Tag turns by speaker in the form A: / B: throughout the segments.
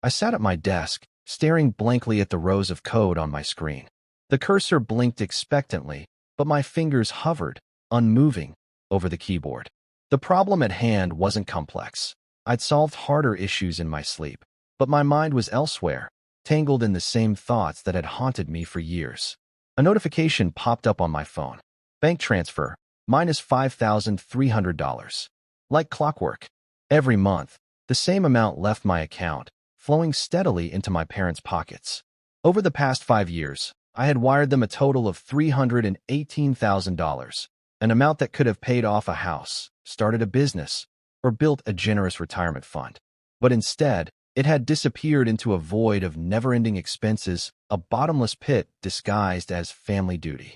A: I sat at my desk, staring blankly at the rows of code on my screen. The cursor blinked expectantly, but my fingers hovered, unmoving, over the keyboard. The problem at hand wasn't complex. I'd solved harder issues in my sleep, but my mind was elsewhere, tangled in the same thoughts that had haunted me for years. A notification popped up on my phone. Bank transfer, minus $5,300. Like clockwork. Every month, the same amount left my account, flowing steadily into my parents' pockets. Over the past 5 years, I had wired them a total of $318,000, an amount that could have paid off a house, started a business, or built a generous retirement fund. But instead, it had disappeared into a void of never-ending expenses, a bottomless pit disguised as family duty.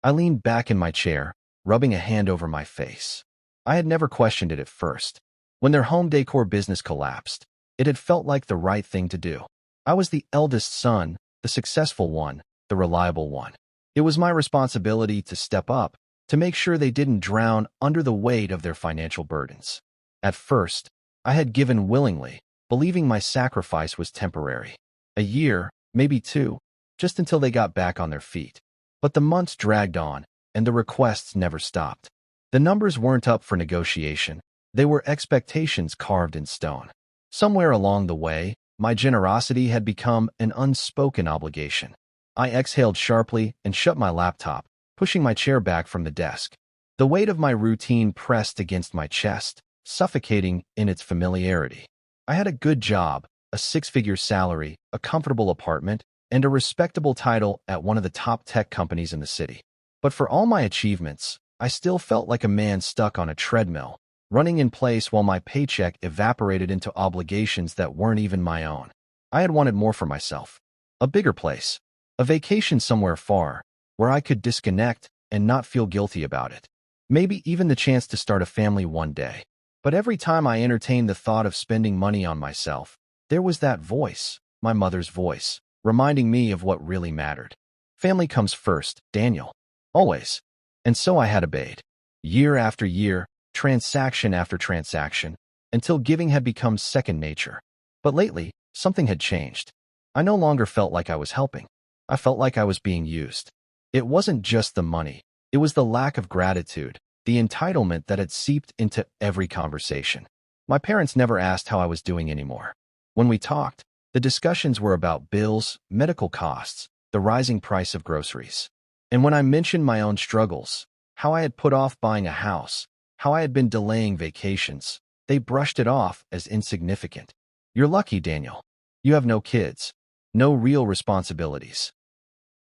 A: I leaned back in my chair, rubbing a hand over my face. I had never questioned it at first. When their home decor business collapsed, it had felt like the right thing to do. I was the eldest son, the successful one, the reliable one. It was my responsibility to step up, to make sure they didn't drown under the weight of their financial burdens. At first, I had given willingly, believing my sacrifice was temporary. A year, maybe 2, just until they got back on their feet. But the months dragged on, and the requests never stopped. The numbers weren't up for negotiation. They were expectations carved in stone. Somewhere along the way, my generosity had become an unspoken obligation. I exhaled sharply and shut my laptop, pushing my chair back from the desk. The weight of my routine pressed against my chest, suffocating in its familiarity. I had a good job, a 6-figure salary, a comfortable apartment, and a respectable title at one of the top tech companies in the city. But for all my achievements, I still felt like a man stuck on a treadmill, running in place while my paycheck evaporated into obligations that weren't even my own. I had wanted more for myself. A bigger place. A vacation somewhere far, where I could disconnect and not feel guilty about it. Maybe even the chance to start a family one day. But every time I entertained the thought of spending money on myself, there was that voice, my mother's voice, reminding me of what really mattered. Family comes first, Daniel. Always. And so I had obeyed. Year after year, transaction after transaction, until giving had become second nature. But lately, something had changed. I no longer felt like I was helping. I felt like I was being used. It wasn't just the money. It was the lack of gratitude, the entitlement that had seeped into every conversation. My parents never asked how I was doing anymore. When we talked, the discussions were about bills, medical costs, the rising price of groceries. And when I mentioned my own struggles, how I had put off buying a house, how I had been delaying vacations, they brushed it off as insignificant. You're lucky, Daniel. You have no kids, no real responsibilities.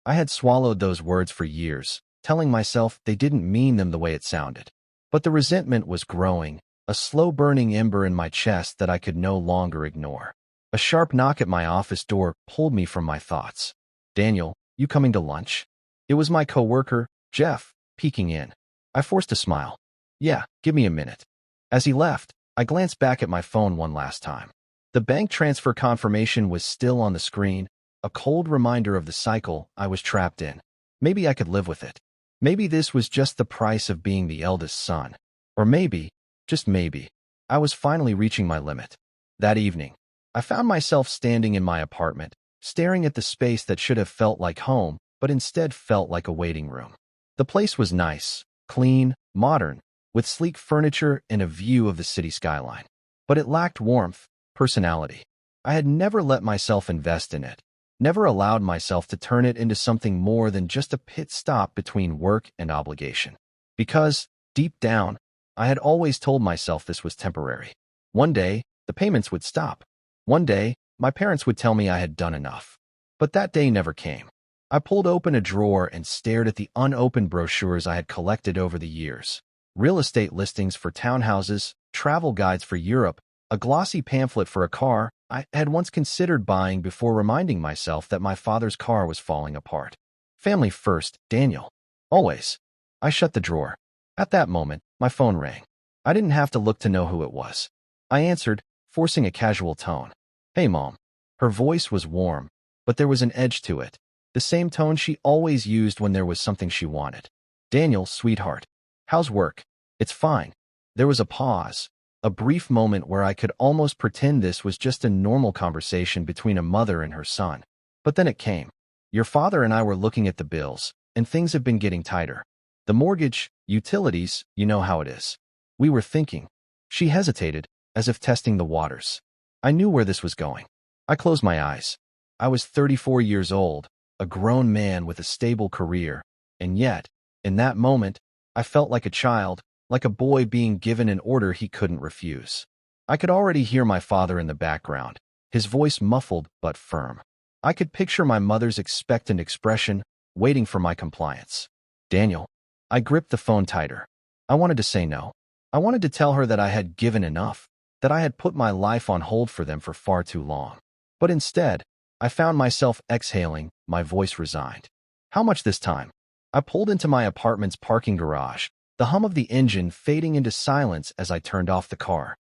A: I had swallowed those words for years, telling myself they didn't mean them the way it sounded. But the resentment was growing, a slow-burning ember in my chest that I could no longer ignore. A sharp knock at my office door pulled me from my thoughts. Daniel, you coming to lunch? It was my coworker, Jeff, peeking in. I forced a smile. Yeah, give me a minute. As he left, I glanced back at my phone one last time. The bank transfer confirmation was still on the screen, a cold reminder of the cycle I was trapped in. Maybe I could live with it. Maybe this was just the price of being the eldest son. Or maybe, just maybe, I was finally reaching my limit. That evening, I found myself standing in my apartment, staring at the space that should have felt like home, but instead felt like a waiting room. The place was nice, clean, modern, with sleek furniture and a view of the city skyline. But it lacked warmth, personality. I had never let myself invest in it, never allowed myself to turn it into something more than just a pit stop between work and obligation. Because, deep down, I had always told myself this was temporary. One day, the payments would stop. One day, my parents would tell me I had done enough. But that day never came. I pulled open a drawer and stared at the unopened brochures I had collected over the years. Real estate listings for townhouses, travel guides for Europe, a glossy pamphlet for a car I had once considered buying before reminding myself that my father's car was falling apart. Family first, Daniel. Always. I shut the drawer. At that moment, my phone rang. I didn't have to look to know who it was. I answered, forcing a casual tone. Hey, Mom. Her voice was warm, but there was an edge to it. The same tone she always used when there was something she wanted. Daniel, sweetheart. How's work? It's fine. There was a pause, a brief moment where I could almost pretend this was just a normal conversation between a mother and her son. But then it came. Your father and I were looking at the bills, and things have been getting tighter. The mortgage, utilities, you know how it is. We were thinking. She hesitated, as if testing the waters. I knew where this was going. I closed my eyes. I was 34 years old, a grown man with a stable career, and yet, in that moment, I felt like a child, like a boy being given an order he couldn't refuse. I could already hear my father in the background, his voice muffled but firm. I could picture my mother's expectant expression, waiting for my compliance. Daniel. I gripped the phone tighter. I wanted to say no. I wanted to tell her that I had given enough, that I had put my life on hold for them for far too long. But instead, I found myself exhaling, my voice resigned. How much this time? I pulled into my apartment's parking garage, the hum of the engine fading into silence as I turned off the car.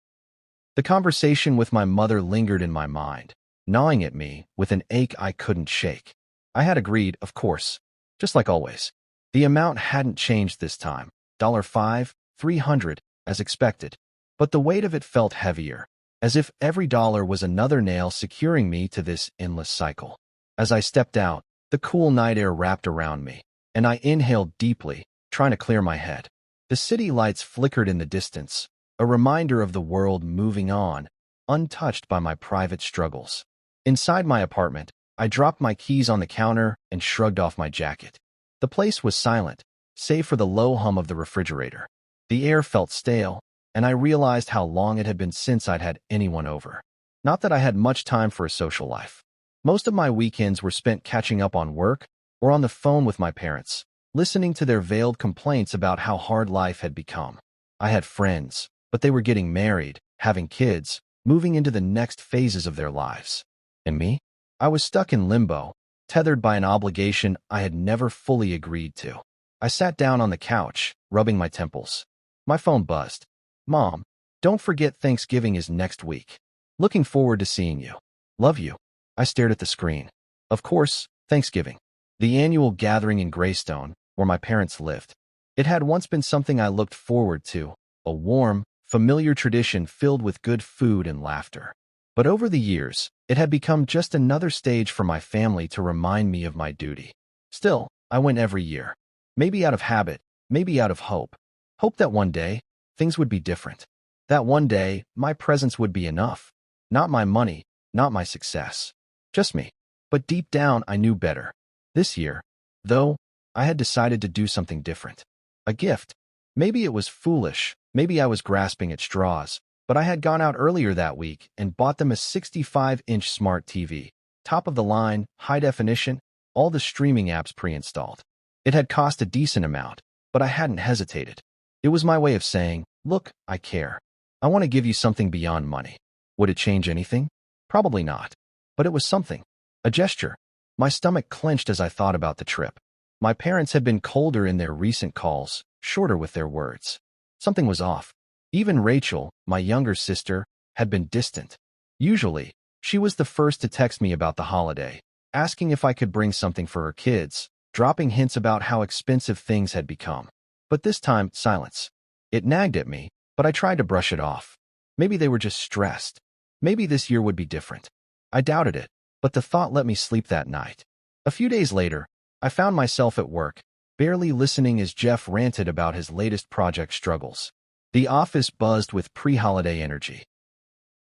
A: The conversation with my mother lingered in my mind, gnawing at me with an ache I couldn't shake. I had agreed, of course, just like always. The amount hadn't changed this time, $5, $300, as expected. But the weight of it felt heavier, as if every dollar was another nail securing me to this endless cycle. As I stepped out, the cool night air wrapped around me, and I inhaled deeply, trying to clear my head. The city lights flickered in the distance, a reminder of the world moving on, untouched by my private struggles. Inside my apartment, I dropped my keys on the counter and shrugged off my jacket. The place was silent, save for the low hum of the refrigerator. The air felt stale, and I realized how long it had been since I'd had anyone over. Not that I had much time for a social life. Most of my weekends were spent catching up on work or on the phone with my parents, listening to their veiled complaints about how hard life had become. I had friends, but they were getting married, having kids, moving into the next phases of their lives. And me? I was stuck in limbo, tethered by an obligation I had never fully agreed to. I sat down on the couch, rubbing my temples. My phone buzzed. Mom, don't forget Thanksgiving is next week. Looking forward to seeing you. Love you. I stared at the screen. Of course, Thanksgiving. The annual gathering in Greystone, where my parents lived. It had once been something I looked forward to, a warm, familiar tradition filled with good food and laughter. But over the years, it had become just another stage for my family to remind me of my duty. Still, I went every year. Maybe out of habit, maybe out of hope. Hope that one day, things would be different. That one day, my presence would be enough. Not my money, not my success. Just me. But deep down, I knew better. This year, though, I had decided to do something different. A gift. Maybe it was foolish, maybe I was grasping at straws, but I had gone out earlier that week and bought them a 65-inch smart TV. Top of the line, high definition, all the streaming apps pre-installed. It had cost a decent amount, but I hadn't hesitated. It was my way of saying, look, I care. I want to give you something beyond money. Would it change anything? Probably not. But it was something. A gesture. My stomach clenched as I thought about the trip. My parents had been colder in their recent calls, shorter with their words. Something was off. Even Rachel, my younger sister, had been distant. Usually, she was the first to text me about the holiday, asking if I could bring something for her kids, dropping hints about how expensive things had become. But this time, silence. It nagged at me, but I tried to brush it off. Maybe they were just stressed. Maybe this year would be different. I doubted it, but the thought let me sleep that night. A few days later, I found myself at work, barely listening as Jeff ranted about his latest project struggles. The office buzzed with pre-holiday energy.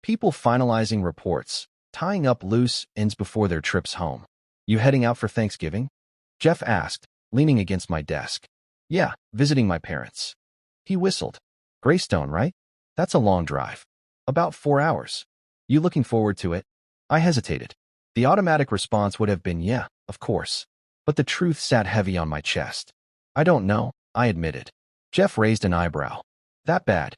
A: People finalizing reports, tying up loose ends before their trips home. You heading out for Thanksgiving? Jeff asked, leaning against my desk. Yeah, visiting my parents. He whistled. Greystone, right? That's a long drive. About 4 hours. You looking forward to it? I hesitated. The automatic response would have been yeah, of course. But the truth sat heavy on my chest. I don't know, I admitted. Jeff raised an eyebrow. That bad?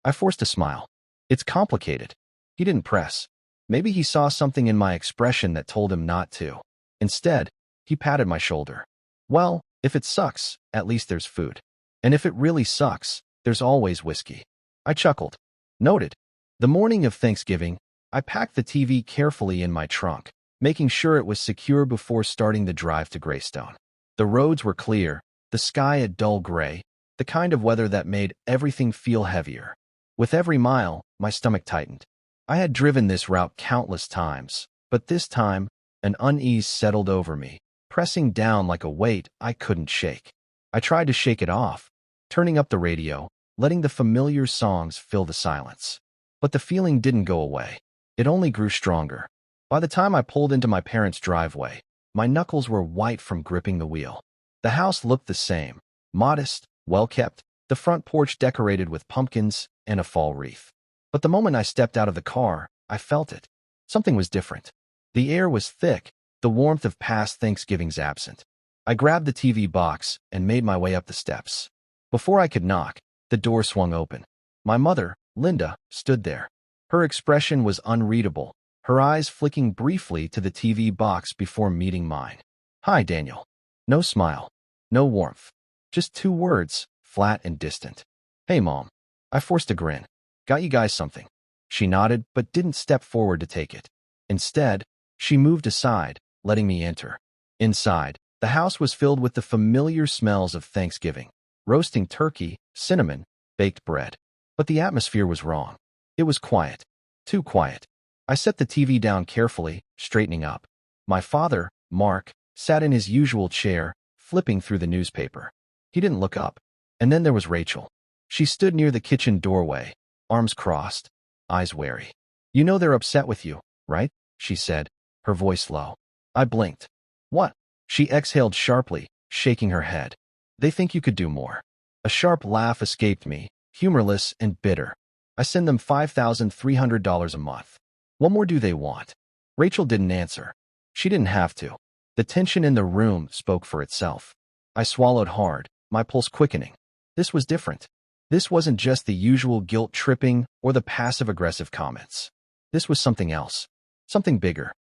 A: I forced a smile. It's complicated. He didn't press. Maybe he saw something in my expression that told him not to. Instead, he patted my shoulder. Well, if it sucks, at least there's food. And if it really sucks, there's always whiskey. I chuckled. Noted. The morning of Thanksgiving, I packed the TV carefully in my trunk, making sure it was secure before starting the drive to Greystone. The roads were clear, the sky a dull gray, the kind of weather that made everything feel heavier. With every mile, my stomach tightened. I had driven this route countless times, but this time, an unease settled over me, pressing down like a weight I couldn't shake. I tried to shake it off, turning up the radio, letting the familiar songs fill the silence. But the feeling didn't go away. It only grew stronger. By the time I pulled into my parents' driveway, my knuckles were white from gripping the wheel. The house looked the same, modest, well-kept, the front porch decorated with pumpkins and a fall wreath. But the moment I stepped out of the car, I felt it. Something was different. The air was thick, the warmth of past Thanksgivings absent. I grabbed the TV box and made my way up the steps. Before I could knock, the door swung open. My mother, Linda, stood there. Her expression was unreadable, her eyes flicking briefly to the TV box before meeting mine. "Hi, Daniel." No smile, no warmth. Just two words, flat and distant. "Hey, Mom." I forced a grin. "Got you guys something." She nodded, but didn't step forward to take it. Instead, she moved aside, letting me enter. Inside, the house was filled with the familiar smells of Thanksgiving. Roasting turkey, cinnamon, baked bread. But the atmosphere was wrong. It was quiet. Too quiet. I set the TV down carefully, straightening up. My father, Mark, sat in his usual chair, flipping through the newspaper. He didn't look up. And then there was Rachel. She stood near the kitchen doorway, arms crossed, eyes wary. "You know they're upset with you, right?" she said, her voice low. I blinked. "What?" She exhaled sharply, shaking her head. "They think you could do more." A sharp laugh escaped me, humorless and bitter. "I send them $5,300 a month. What more do they want?" Rachel didn't answer. She didn't have to. The tension in the room spoke for itself. I swallowed hard, my pulse quickening. This was different. This wasn't just the usual guilt-tripping or the passive-aggressive comments. This was something else. Something bigger.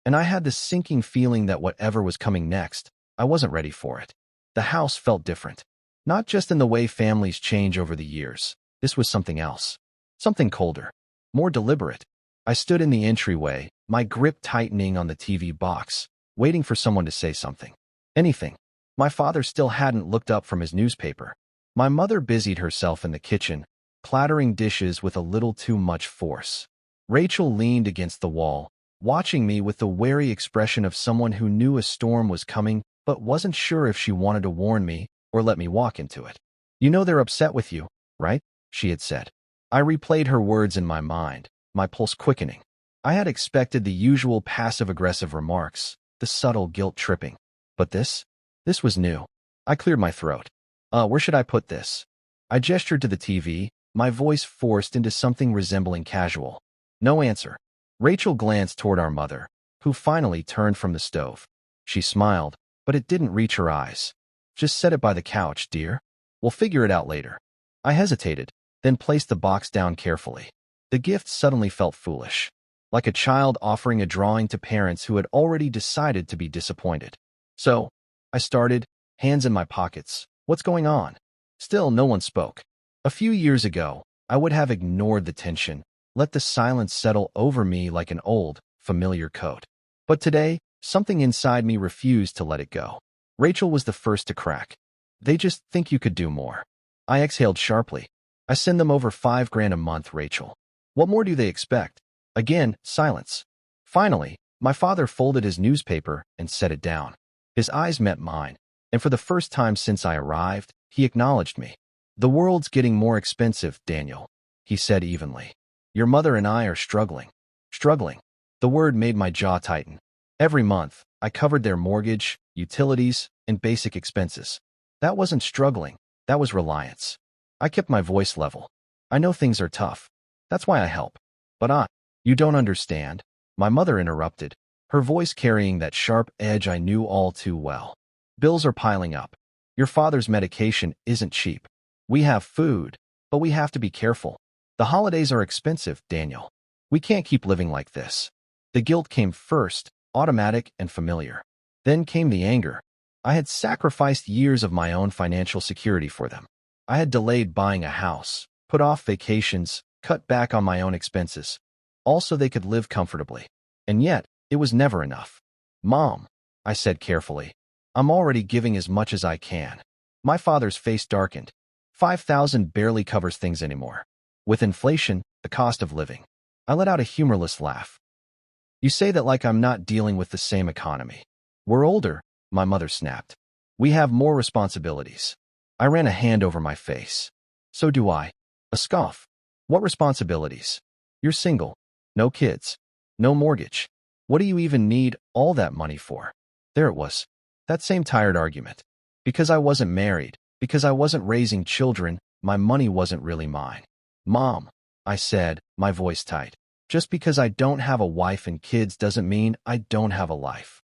A: And I had this sinking feeling that whatever was coming next, I wasn't ready for it. The house felt different. Not just in the way families change over the years. This was something else. Something colder. More deliberate. I stood in the entryway, my grip tightening on the TV box, waiting for someone to say something. Anything. My father still hadn't looked up from his newspaper. My mother busied herself in the kitchen, clattering dishes with a little too much force. Rachel leaned against the wall, watching me with the wary expression of someone who knew a storm was coming but wasn't sure if she wanted to warn me or let me walk into it. "You know they're upset with you, right?" she had said. I replayed her words in my mind, my pulse quickening. I had expected the usual passive-aggressive remarks, the subtle guilt-tripping. But this was new. I cleared my throat. Where should I put this?" I gestured to the TV, my voice forced into something resembling casual. No answer. Rachel glanced toward our mother, who finally turned from the stove. She smiled, but it didn't reach her eyes. "Just set it by the couch, dear. We'll figure it out later." I hesitated, then placed the box down carefully. The gift suddenly felt foolish, like a child offering a drawing to parents who had already decided to be disappointed. "So," I started, hands in my pockets. "What's going on?" Still, no one spoke. A few years ago, I would have ignored the tension, let the silence settle over me like an old, familiar coat. But today, something inside me refused to let it go. Rachel was the first to crack. "They just think you could do more." I exhaled sharply. "I send them over $5,000 a month, Rachel. What more do they expect?" Again, silence. Finally, my father folded his newspaper and set it down. His eyes met mine, and for the first time since I arrived, he acknowledged me. "The world's getting more expensive, Daniel," he said evenly. "Your mother and I are struggling." Struggling. The word made my jaw tighten. Every month, I covered their mortgage, utilities, and basic expenses. That wasn't struggling, that was reliance. I kept my voice level. "I know things are tough. That's why I help. But you don't understand," my mother interrupted, her voice carrying that sharp edge I knew all too well. "Bills are piling up. Your father's medication isn't cheap. We have food, but we have to be careful. The holidays are expensive, Daniel. We can't keep living like this." The guilt came first, automatic and familiar. Then came the anger. I had sacrificed years of my own financial security for them. I had delayed buying a house, put off vacations, cut back on my own expenses, all so they could live comfortably. And yet, it was never enough. "Mom," I said carefully, "I'm already giving as much as I can." My father's face darkened. 5,000 barely covers things anymore. With inflation, the cost of living. I let out a humorless laugh. You say that like I'm not dealing with the same economy. We're older, my mother snapped. We have more responsibilities. I ran a hand over my face. So do I. A scoff. What responsibilities? You're single. No kids. No mortgage. What do you even need all that money for? There it was. That same tired argument. Because I wasn't married, because I wasn't raising children, my money wasn't really mine. Mom, I said, my voice tight. Just because I don't have a wife and kids doesn't mean I don't have a life.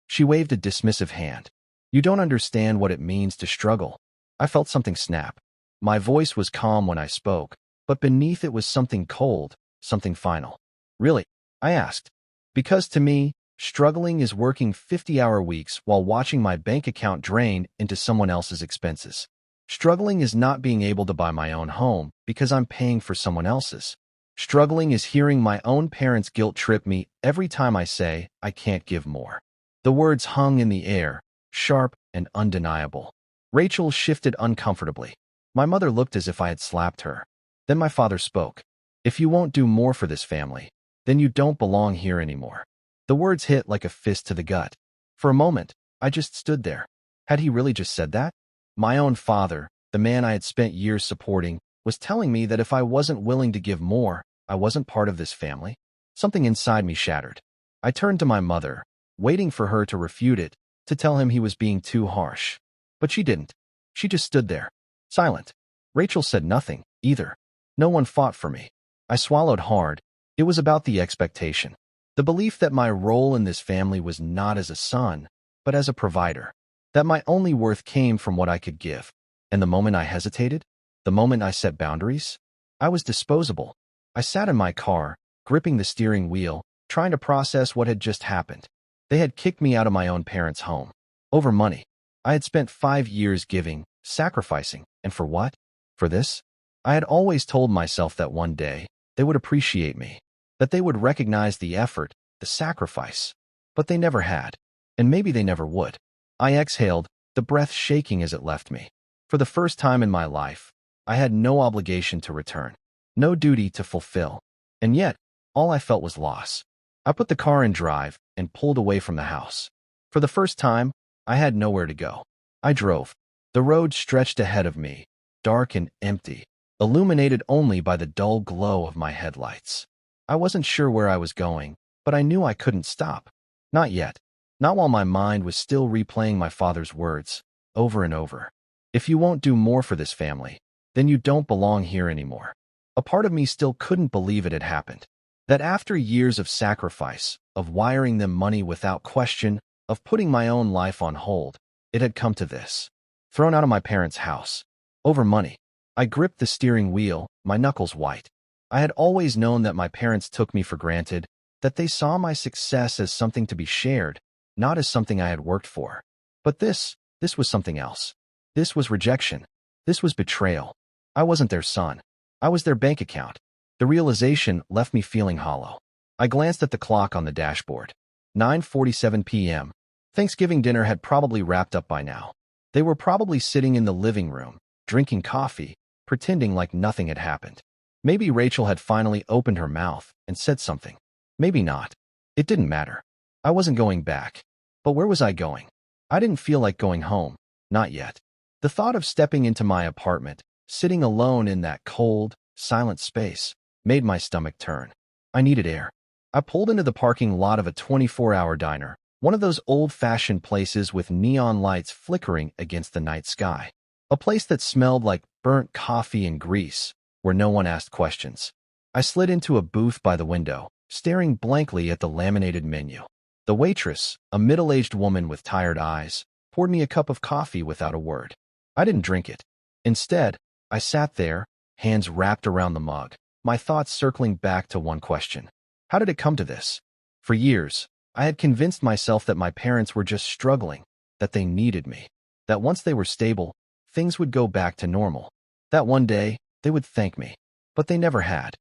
A: She waved a dismissive hand. You don't understand what it means to struggle. I felt something snap. My voice was calm when I spoke, but beneath it was something cold, something final. Really? I asked. Because to me, struggling is working 50-hour weeks while watching my bank account drain into someone else's expenses. Struggling is not being able to buy my own home because I'm paying for someone else's. Struggling is hearing my own parents guilt trip me every time I say I can't give more. The words hung in the air, sharp and undeniable. Rachel shifted uncomfortably. My mother looked as if I had slapped her. Then my father spoke. If you won't do more for this family, then you don't belong here anymore. The words hit like a fist to the gut. For a moment, I just stood there. Had he really just said that? My own father, the man I had spent years supporting, was telling me that if I wasn't willing to give more, I wasn't part of this family. Something inside me shattered. I turned to my mother, waiting for her to refute it, to tell him he was being too harsh. But she didn't. She just stood there, silent. Rachel said nothing, either. No one fought for me. I swallowed hard. It was about the expectation. The belief that my role in this family was not as a son, but as a provider. That my only worth came from what I could give. And the moment I hesitated, the moment I set boundaries, I was disposable. I sat in my car, gripping the steering wheel, trying to process what had just happened. They had kicked me out of my own parents' home. Over money. I had spent 5 years giving, sacrificing, and for what? For this? I had always told myself that one day, they would appreciate me, that they would recognize the effort, the sacrifice. But they never had, and maybe they never would. I exhaled, the breath shaking as it left me. For the first time in my life, I had no obligation to return, no duty to fulfill. And yet, all I felt was loss. I put the car in drive and pulled away from the house. For the first time, I had nowhere to go. I drove. The road stretched ahead of me, dark and empty, illuminated only by the dull glow of my headlights. I wasn't sure where I was going, but I knew I couldn't stop. Not yet. Not while my mind was still replaying my father's words, over and over. If you won't do more for this family, then you don't belong here anymore. A part of me still couldn't believe it had happened. That after years of sacrifice, of wiring them money without question, of putting my own life on hold, it had come to this. Thrown out of my parents' house. Over money. I gripped the steering wheel, my knuckles white. I had always known that my parents took me for granted, that they saw my success as something to be shared, not as something I had worked for. But this was something else. This was rejection. This was betrayal. I wasn't their son. I was their bank account. The realization left me feeling hollow. I glanced at the clock on the dashboard. 9:47 p.m. Thanksgiving dinner had probably wrapped up by now. They were probably sitting in the living room, drinking coffee, pretending like nothing had happened. Maybe Rachel had finally opened her mouth and said something. Maybe not. It didn't matter. I wasn't going back. But where was I going? I didn't feel like going home. Not yet. The thought of stepping into my apartment, sitting alone in that cold, silent space, made my stomach turn. I needed air. I pulled into the parking lot of a 24-hour diner, one of those old-fashioned places with neon lights flickering against the night sky. A place that smelled like burnt coffee and grease, where no one asked questions. I slid into a booth by the window, staring blankly at the laminated menu. The waitress, a middle-aged woman with tired eyes, poured me a cup of coffee without a word. I didn't drink it. Instead, I sat there, hands wrapped around the mug, my thoughts circling back to one question. How did it come to this? For years, I had convinced myself that my parents were just struggling, that they needed me, that once they were stable, things would go back to normal, that one day they would thank me. But they never had.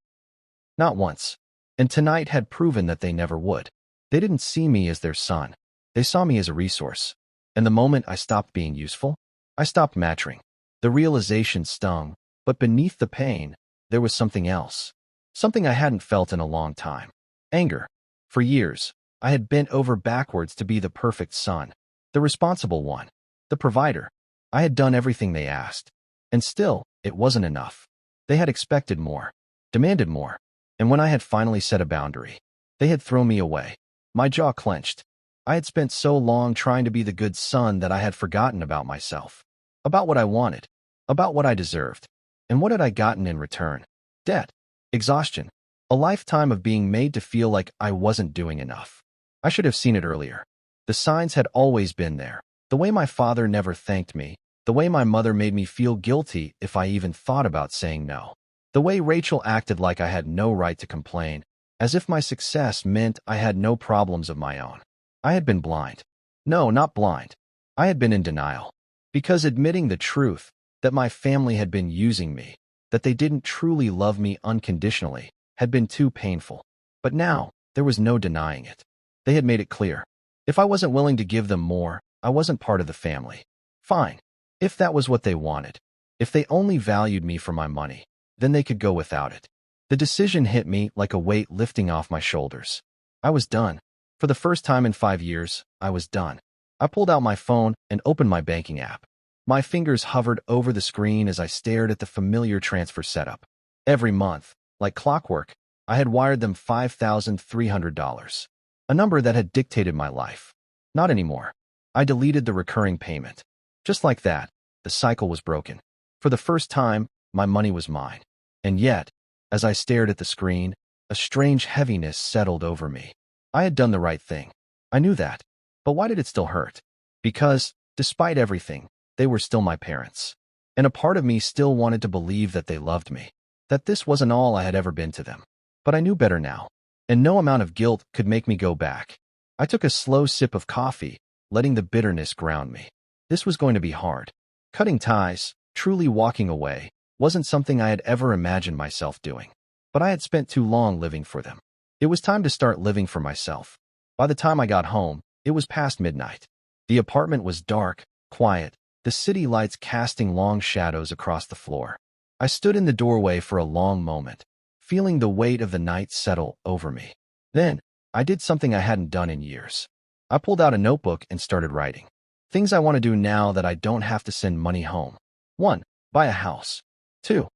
A: Not once. And tonight had proven that they never would. They didn't see me as their son. They saw me as a resource. And the moment I stopped being useful, I stopped mattering. The realization stung, but beneath the pain, there was something else. Something I hadn't felt in a long time. Anger. For years, I had bent over backwards to be the perfect son, the responsible one, the provider. I had done everything they asked. And still, it wasn't enough. They had expected more, demanded more. And when I had finally set a boundary, they had thrown me away. My jaw clenched. I had spent so long trying to be the good son that I had forgotten about myself, about what I wanted, about what I deserved. And what had I gotten in return? Debt, exhaustion, a lifetime of being made to feel like I wasn't doing enough. I should have seen it earlier. The signs had always been there. The way my father never thanked me, the way my mother made me feel guilty if I even thought about saying no, the way Rachel acted like I had no right to complain, as if my success meant I had no problems of my own. I had been blind. No, not blind. I had been in denial. Because admitting the truth, that my family had been using me, that they didn't truly love me unconditionally, had been too painful. But now, there was no denying it. They had made it clear. If I wasn't willing to give them more, I wasn't part of the family. Fine. If that was what they wanted, if they only valued me for my money, then they could go without it. The decision hit me like a weight lifting off my shoulders. I was done. For the first time in 5 years, I was done. I pulled out my phone and opened my banking app. My fingers hovered over the screen as I stared at the familiar transfer setup. Every month, like clockwork, I had wired them $5,300, a number that had dictated my life. Not anymore. I deleted the recurring payment. Just like that, the cycle was broken. For the first time, my money was mine. And yet, as I stared at the screen, a strange heaviness settled over me. I had done the right thing. I knew that. But why did it still hurt? Because, despite everything, they were still my parents. And a part of me still wanted to believe that they loved me, that this wasn't all I had ever been to them. But I knew better now, and no amount of guilt could make me go back. I took a slow sip of coffee, letting the bitterness ground me. This was going to be hard. Cutting ties, truly walking away, wasn't something I had ever imagined myself doing. But I had spent too long living for them. It was time to start living for myself. By the time I got home, it was past midnight. The apartment was dark, quiet, the city lights casting long shadows across the floor. I stood in the doorway for a long moment, feeling the weight of the night settle over me. Then, I did something I hadn't done in years. I pulled out a notebook and started writing. Things I want to do now that I don't have to send money home. 1. Buy a house. 2.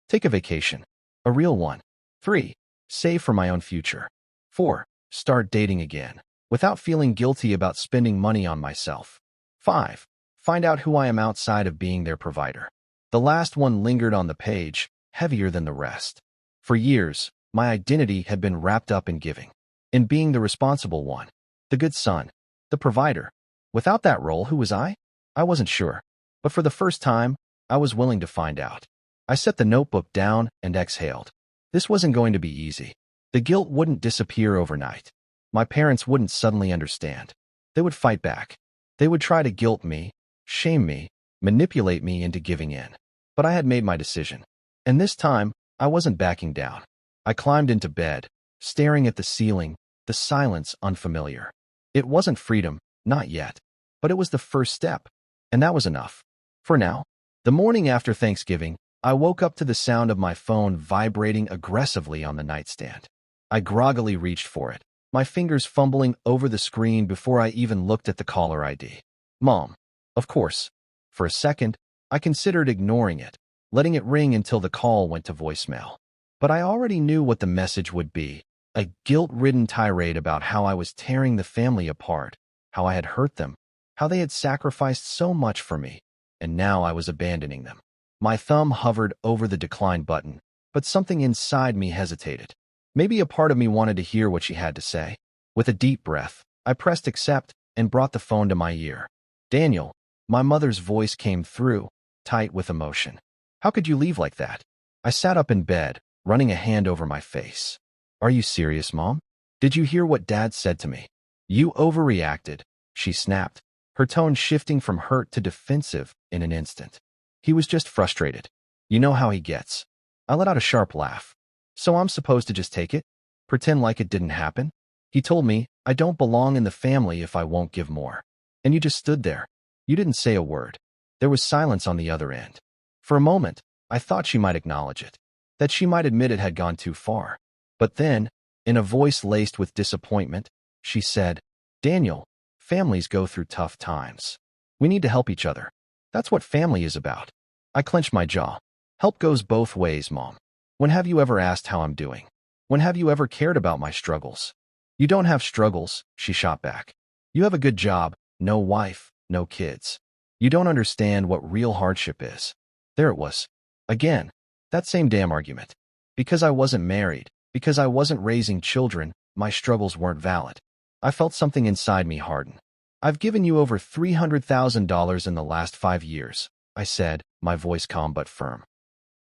A: Take a vacation. A real one. 3. Save for my own future. 4. Start dating again, without feeling guilty about spending money on myself. 5. Find out who I am outside of being their provider. The last one lingered on the page, heavier than the rest. For years, my identity had been wrapped up in giving, in being the responsible one, the good son, the provider. Without that role, who was I? I wasn't sure. But for the first time, I was willing to find out. I set the notebook down and exhaled. This wasn't going to be easy. The guilt wouldn't disappear overnight. My parents wouldn't suddenly understand. They would fight back. They would try to guilt me, shame me, manipulate me into giving in. But I had made my decision. And this time, I wasn't backing down. I climbed into bed, staring at the ceiling, the silence unfamiliar. It wasn't freedom, not yet. But it was the first step. And that was enough. For now. The morning after Thanksgiving, I woke up to the sound of my phone vibrating aggressively on the nightstand. I groggily reached for it, my fingers fumbling over the screen before I even looked at the caller ID. Mom. Of course. For a second, I considered ignoring it, letting it ring until the call went to voicemail. But I already knew what the message would be, a guilt-ridden tirade about how I was tearing the family apart, how I had hurt them, how they had sacrificed so much for me, and now I was abandoning them. My thumb hovered over the decline button, but something inside me hesitated. Maybe a part of me wanted to hear what she had to say. With a deep breath, I pressed accept and brought the phone to my ear. Daniel, my mother's voice came through, tight with emotion. How could you leave like that? I sat up in bed, running a hand over my face. Are you serious, Mom? Did you hear what Dad said to me? You overreacted, she snapped, her tone shifting from hurt to defensive in an instant. He was just frustrated. You know how he gets. I let out a sharp laugh. So I'm supposed to just take it? Pretend like it didn't happen? He told me I don't belong in the family if I won't give more. And you just stood there. You didn't say a word. There was silence on the other end. For a moment, I thought she might acknowledge it. that she might admit it had gone too far. But then, in a voice laced with disappointment, she said, "Daniel, families go through tough times. We need to help each other. That's what family is about." I clenched my jaw. Help goes both ways, Mom. When have you ever asked how I'm doing? When have you ever cared about my struggles? You don't have struggles, she shot back. You have a good job, no wife, no kids. You don't understand what real hardship is. There it was. Again, that same damn argument. Because I wasn't married, because I wasn't raising children, my struggles weren't valid. I felt something inside me harden. I've given you over $300,000 in the last 5 years, I said, my voice calm but firm.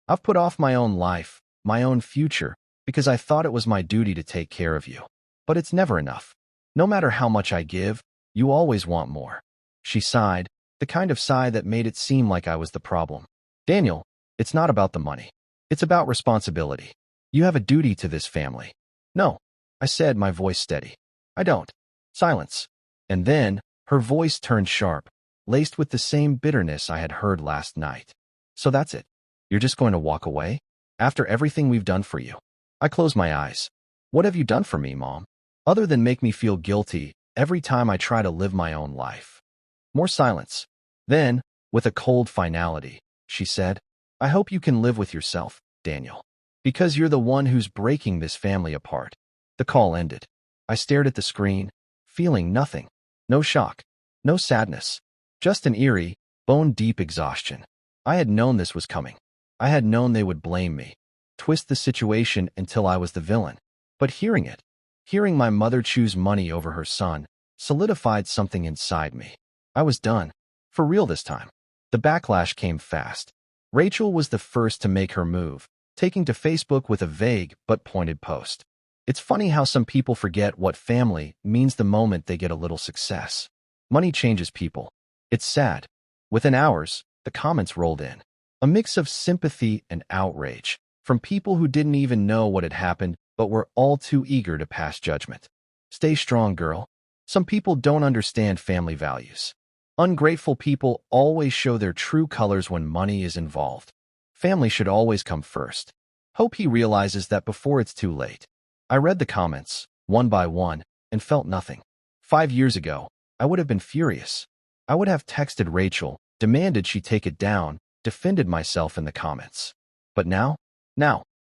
A: I've put off my own life, my own future, because I thought it was my duty to take care of you. But it's never enough. No matter how much I give, you always want more. She sighed, the kind of sigh that made it seem like I was the problem. Daniel, it's not about the money. It's about responsibility. You have a duty to this family. No, I said, my voice steady. I don't. Silence. And then, her voice turned sharp, laced with the same bitterness I had heard last night. So that's it. You're just going to walk away? After everything we've done for you? I closed my eyes. What have you done for me, Mom? Other than make me feel guilty every time I try to live my own life. More silence. Then, with a cold finality, she said, I hope you can live with yourself, Daniel. Because you're the one who's breaking this family apart. The call ended. I stared at the screen, feeling nothing. No shock. No sadness. Just an eerie, bone-deep exhaustion. I had known this was coming. I had known they would blame me, twist the situation until I was the villain. But hearing it, hearing my mother choose money over her son, solidified something inside me. I was done. For real this time. The backlash came fast. Rachel was the first to make her move, taking to Facebook with a vague but pointed post. It's funny how some people forget what family means the moment they get a little success. Money changes people. It's sad. Within hours, the comments rolled in. A mix of sympathy and outrage, from people who didn't even know what had happened but were all too eager to pass judgment. Stay strong, girl. Some people don't understand family values. Ungrateful people always show their true colors when money is involved. Family should always come first. Hope he realizes that before it's too late. I read the comments, one by one, and felt nothing. 5 years ago, I would have been furious. I would have texted Rachel, demanded she take it down, defended myself in the comments. But now,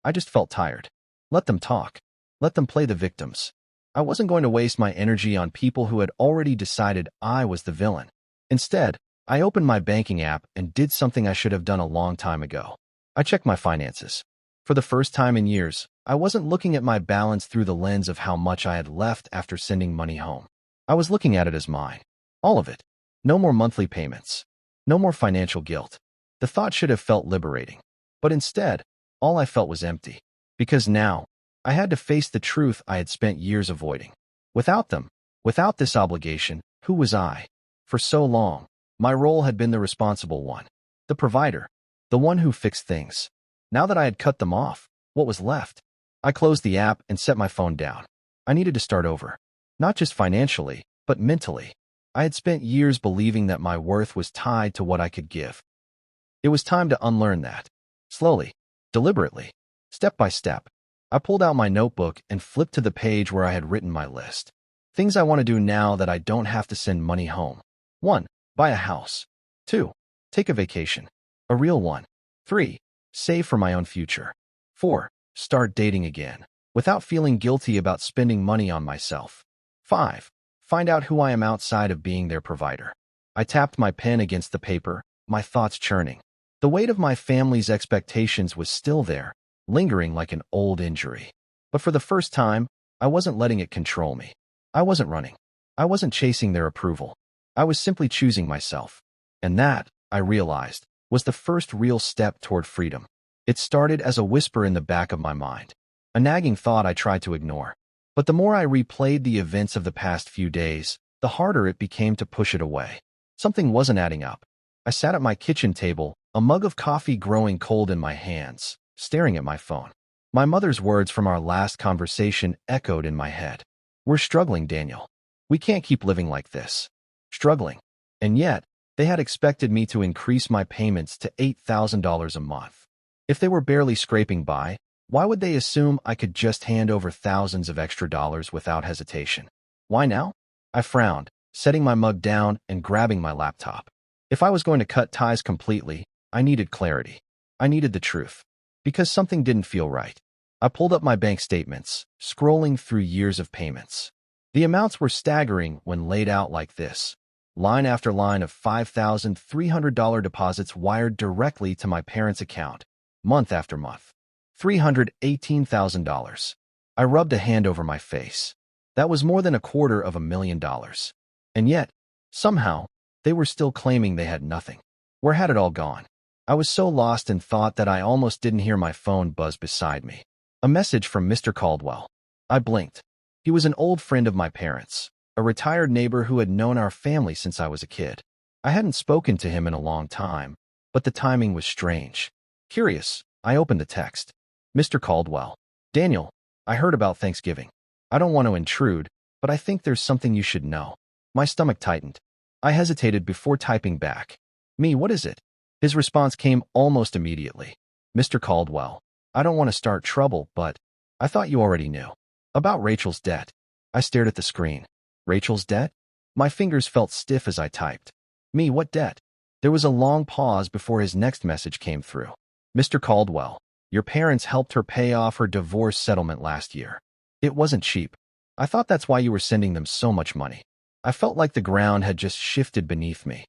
A: I just felt tired. Let them talk. Let them play the victims. I wasn't going to waste my energy on people who had already decided I was the villain. Instead, I opened my banking app and did something I should have done a long time ago. I checked my finances. For the first time in years, I wasn't looking at my balance through the lens of how much I had left after sending money home. I was looking at it as mine. All of it. No more monthly payments. No more financial guilt. The thought should have felt liberating. But instead, all I felt was empty. Because now, I had to face the truth I had spent years avoiding. Without them, without this obligation, who was I? For so long, my role had been the responsible one. The provider. The one who fixed things. Now that I had cut them off, what was left? I closed the app and set my phone down. I needed to start over. Not just financially, but mentally. I had spent years believing that my worth was tied to what I could give. It was time to unlearn that. Slowly, deliberately, step by step. I pulled out my notebook and flipped to the page where I had written my list. Things I want to do now that I don't have to send money home. 1. Buy a house. 2. Take a vacation. A real one. 3. Save for my own future. 4. Start dating again, without feeling guilty about spending money on myself. 5. Find out who I am outside of being their provider. I tapped my pen against the paper, my thoughts churning. The weight of my family's expectations was still there, lingering like an old injury. But for the first time, I wasn't letting it control me. I wasn't running. I wasn't chasing their approval. I was simply choosing myself. And that, I realized, was the first real step toward freedom. It started as a whisper in the back of my mind, a nagging thought I tried to ignore. But the more I replayed the events of the past few days, the harder it became to push it away. Something wasn't adding up. I sat at my kitchen table, a mug of coffee growing cold in my hands, staring at my phone. My mother's words from our last conversation echoed in my head. We're struggling, Daniel. We can't keep living like this. Struggling. And yet, they had expected me to increase my payments to $8,000 a month. If they were barely scraping by, why would they assume I could just hand over thousands of extra dollars without hesitation? Why now? I frowned, setting my mug down and grabbing my laptop. If I was going to cut ties completely, I needed clarity. I needed the truth. Because something didn't feel right. I pulled up my bank statements, scrolling through years of payments. The amounts were staggering when laid out like this. Line after line of $5,300 deposits wired directly to my parents' account, month after month. $318,000. I rubbed a hand over my face. That was more than $250,000. And yet, somehow, they were still claiming they had nothing. Where had it all gone? I was so lost in thought that I almost didn't hear my phone buzz beside me. A message from Mr. Caldwell. I blinked. He was an old friend of my parents, a retired neighbor who had known our family since I was a kid. I hadn't spoken to him in a long time, but the timing was strange. Curious, I opened the text. Mr. Caldwell. Daniel, I heard about Thanksgiving. I don't want to intrude, but I think there's something you should know. My stomach tightened. I hesitated before typing back. Me, what is it? His response came almost immediately. Mr. Caldwell, I don't want to start trouble, but I thought you already knew. About Rachel's debt. I stared at the screen. Rachel's debt? My fingers felt stiff as I typed. Me, what debt? There was a long pause before his next message came through. Mr. Caldwell, your parents helped her pay off her divorce settlement last year. It wasn't cheap. I thought that's why you were sending them so much money. I felt like the ground had just shifted beneath me.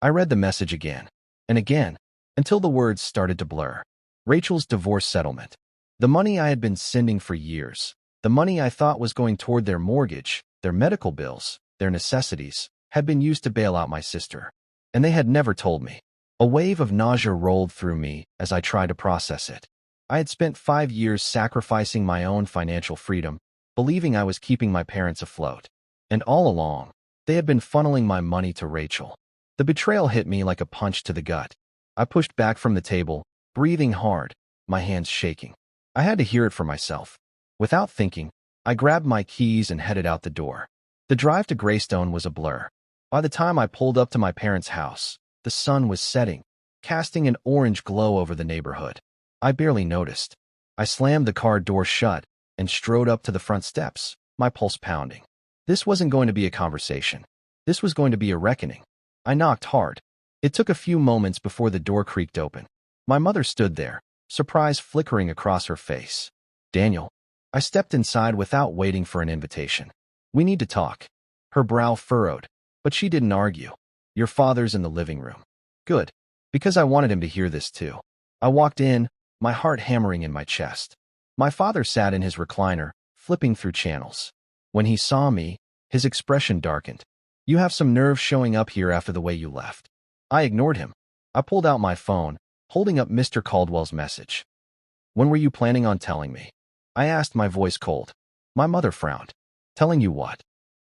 A: I read the message again and again until the words started to blur. Rachel's divorce settlement. The money I had been sending for years, the money I thought was going toward their mortgage, their medical bills, their necessities, had been used to bail out my sister. And they had never told me. A wave of nausea rolled through me as I tried to process it. I had spent 5 years sacrificing my own financial freedom, believing I was keeping my parents afloat. And all along, they had been funneling my money to Rachel. The betrayal hit me like a punch to the gut. I pushed back from the table, breathing hard, my hands shaking. I had to hear it for myself. Without thinking, I grabbed my keys and headed out the door. The drive to Greystone was a blur. By the time I pulled up to my parents' house, the sun was setting, casting an orange glow over the neighborhood. I barely noticed. I slammed the car door shut and strode up to the front steps, my pulse pounding. This wasn't going to be a conversation. This was going to be a reckoning. I knocked hard. It took a few moments before the door creaked open. My mother stood there, surprise flickering across her face. Daniel. I stepped inside without waiting for an invitation. We need to talk. Her brow furrowed, but she didn't argue. Your father's in the living room. Good, because I wanted him to hear this too. I walked in, my heart hammering in my chest. My father sat in his recliner, flipping through channels. When he saw me, his expression darkened. You have some nerve showing up here after the way you left. I ignored him. I pulled out my phone, holding up Mr. Caldwell's message. When were you planning on telling me? I asked, my voice cold. My mother frowned. Telling you what?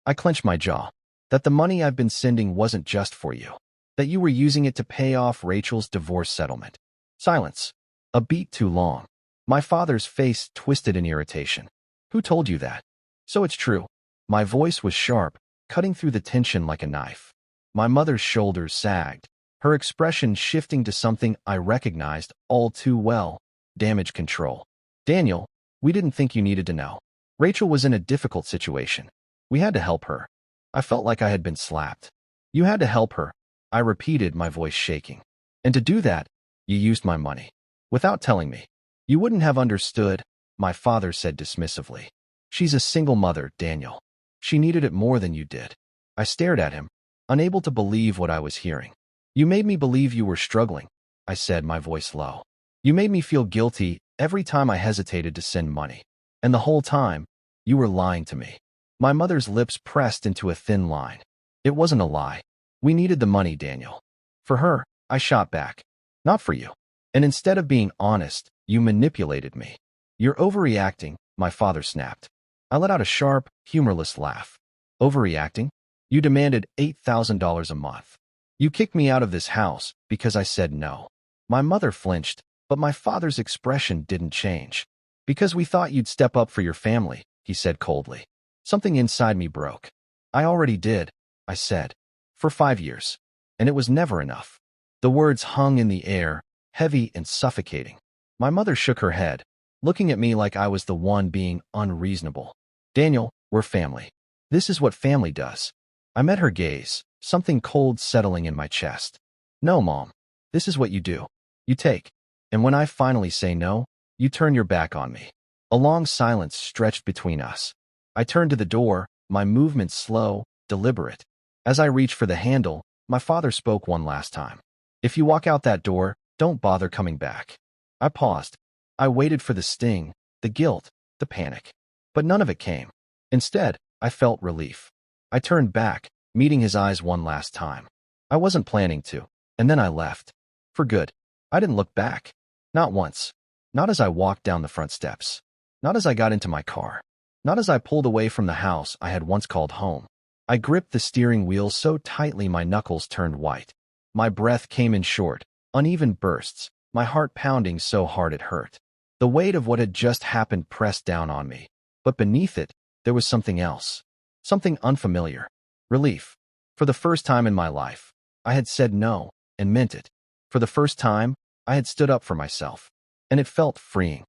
A: I clenched my jaw. That the money I've been sending wasn't just for you. That you were using it to pay off Rachel's divorce settlement. Silence. A beat too long. My father's face twisted in irritation. Who told you that? So it's true. My voice was sharp, cutting through the tension like a knife. My mother's shoulders sagged, her expression shifting to something I recognized all too well. Damage control. Daniel, we didn't think you needed to know. Rachel was in a difficult situation. We had to help her. I felt like I had been slapped. You had to help her, I repeated, my voice shaking. And to do that, you used my money. Without telling me. You wouldn't have understood, my father said dismissively. She's a single mother, Daniel. She needed it more than you did. I stared at him, unable to believe what I was hearing. You made me believe you were struggling, I said, my voice low. You made me feel guilty every time I hesitated to send money. And the whole time, you were lying to me. My mother's lips pressed into a thin line. It wasn't a lie. We needed the money, Daniel. For her, I shot back. Not for you. And instead of being honest, you manipulated me. You're overreacting, my father snapped. I let out a sharp, humorless laugh. Overreacting? You demanded $8,000 a month. You kicked me out of this house because I said no. My mother flinched, but my father's expression didn't change. Because we thought you'd step up for your family, he said coldly. Something inside me broke. I already did, I said. For 5 years. And it was never enough. The words hung in the air, heavy and suffocating. My mother shook her head, looking at me like I was the one being unreasonable. Daniel, we're family. This is what family does. I met her gaze, something cold settling in my chest. No, Mom. This is what you do. You take. And when I finally say no, you turn your back on me. A long silence stretched between us. I turned to the door, my movements slow, deliberate. As I reached for the handle, my father spoke one last time. If you walk out that door, don't bother coming back. I paused. I waited for the sting, the guilt, the panic. But none of it came. Instead, I felt relief. I turned back, meeting his eyes one last time. I wasn't planning to, and then I left. For good. I didn't look back. Not once. Not as I walked down the front steps. Not as I got into my car. Not as I pulled away from the house I had once called home. I gripped the steering wheel so tightly my knuckles turned white. My breath came in short, uneven bursts, my heart pounding so hard it hurt. The weight of what had just happened pressed down on me. But beneath it, there was something else. Something unfamiliar. Relief. For the first time in my life, I had said no, and meant it. For the first time, I had stood up for myself. And it felt freeing.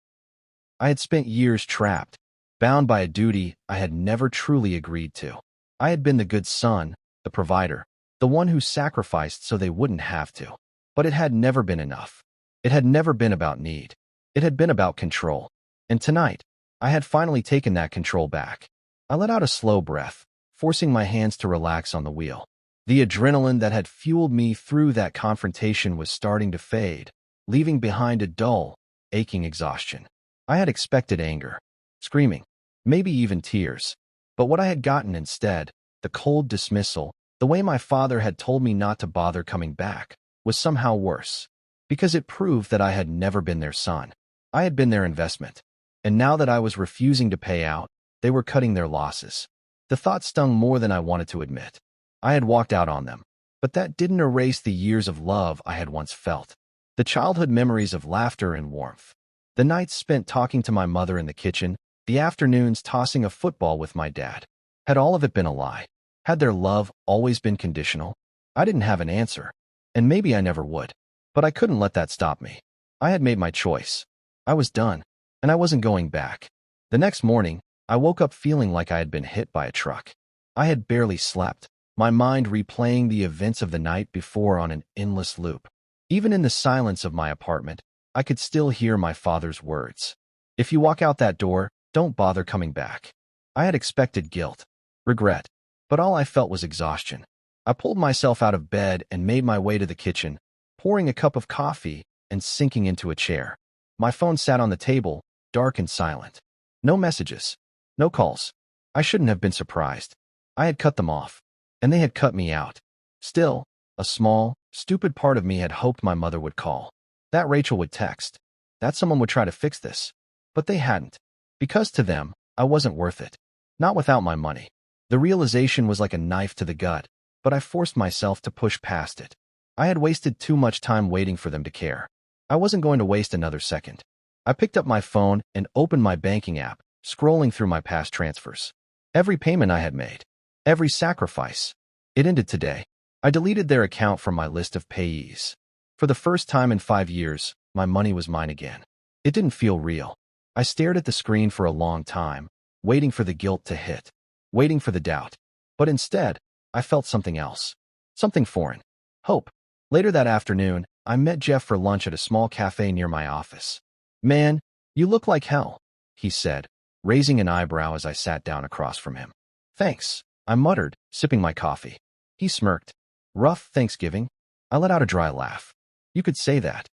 A: I had spent years trapped, bound by a duty I had never truly agreed to. I had been the good son, the provider, the one who sacrificed so they wouldn't have to. But it had never been enough. It had never been about need. It had been about control. And tonight, I had finally taken that control back. I let out a slow breath, forcing my hands to relax on the wheel. The adrenaline that had fueled me through that confrontation was starting to fade, leaving behind a dull, aching exhaustion. I had expected anger, screaming, maybe even tears. But what I had gotten instead, the cold dismissal, the way my father had told me not to bother coming back, was somehow worse. Because it proved that I had never been their son. I had been their investment. And now that I was refusing to pay out, they were cutting their losses. The thought stung more than I wanted to admit. I had walked out on them. But that didn't erase the years of love I had once felt. The childhood memories of laughter and warmth. The nights spent talking to my mother in the kitchen, the afternoons tossing a football with my dad. Had all of it been a lie? Had their love always been conditional? I didn't have an answer. And maybe I never would. But I couldn't let that stop me. I had made my choice. I was done. And I wasn't going back. The next morning, I woke up feeling like I had been hit by a truck. I had barely slept, my mind replaying the events of the night before on an endless loop. Even in the silence of my apartment, I could still hear my father's words. If you walk out that door, don't bother coming back. I had expected guilt, regret, but all I felt was exhaustion. I pulled myself out of bed and made my way to the kitchen, pouring a cup of coffee and sinking into a chair. My phone sat on the table, dark and silent. No messages. No calls. I shouldn't have been surprised. I had cut them off, and they had cut me out. Still, a small, stupid part of me had hoped my mother would call. That Rachel would text. That someone would try to fix this. But they hadn't. Because to them, I wasn't worth it. Not without my money. The realization was like a knife to the gut, but I forced myself to push past it. I had wasted too much time waiting for them to care. I wasn't going to waste another second. I picked up my phone and opened my banking app, scrolling through my past transfers. Every payment I had made. Every sacrifice. It ended today. I deleted their account from my list of payees. For the first time in 5 years, my money was mine again. It didn't feel real. I stared at the screen for a long time, waiting for the guilt to hit, waiting for the doubt. But instead, I felt something else. Something foreign. Hope. Later that afternoon, I met Jeff for lunch at a small cafe near my office. "Man, you look like hell," he said, raising an eyebrow as I sat down across from him. "Thanks," I muttered, sipping my coffee. He smirked. "Rough Thanksgiving?" I let out a dry laugh. "You could say that."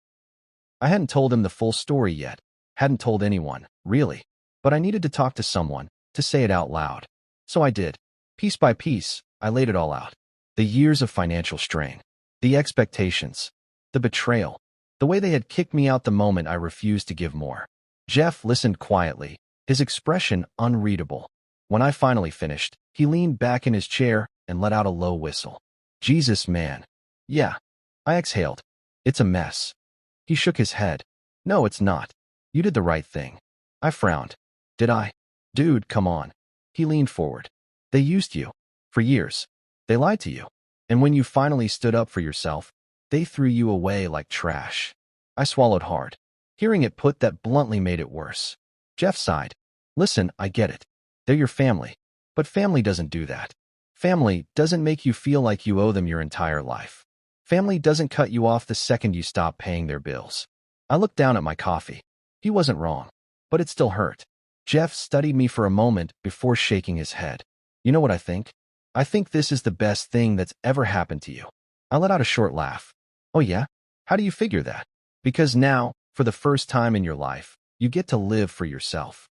A: I hadn't told him the full story yet. Hadn't told anyone, really. But I needed to talk to someone, to say it out loud. So I did. Piece by piece, I laid it all out. The years of financial strain. The expectations. The betrayal. The way they had kicked me out the moment I refused to give more. Jeff listened quietly, his expression unreadable. When I finally finished, he leaned back in his chair and let out a low whistle. "Jesus, man." "Yeah." I exhaled. "It's a mess." He shook his head. "No, it's not. You did the right thing." I frowned. "Did I?" "Dude, come on." He leaned forward. "They used you. For years. They lied to you. And when you finally stood up for yourself, they threw you away like trash." I swallowed hard. Hearing it put that bluntly made it worse. Jeff sighed. Listen, I get it. They're your family. But family doesn't do that. Family doesn't make you feel like you owe them your entire life. Family doesn't cut you off the second you stop paying their bills. I looked down at my coffee. He wasn't wrong, but it still hurt. Jeff studied me for a moment before shaking his head. You know what I think? I think this is the best thing that's ever happened to you. I let out a short laugh. Oh yeah? How do you figure that? Because now, for the first time in your life, you get to live for yourself.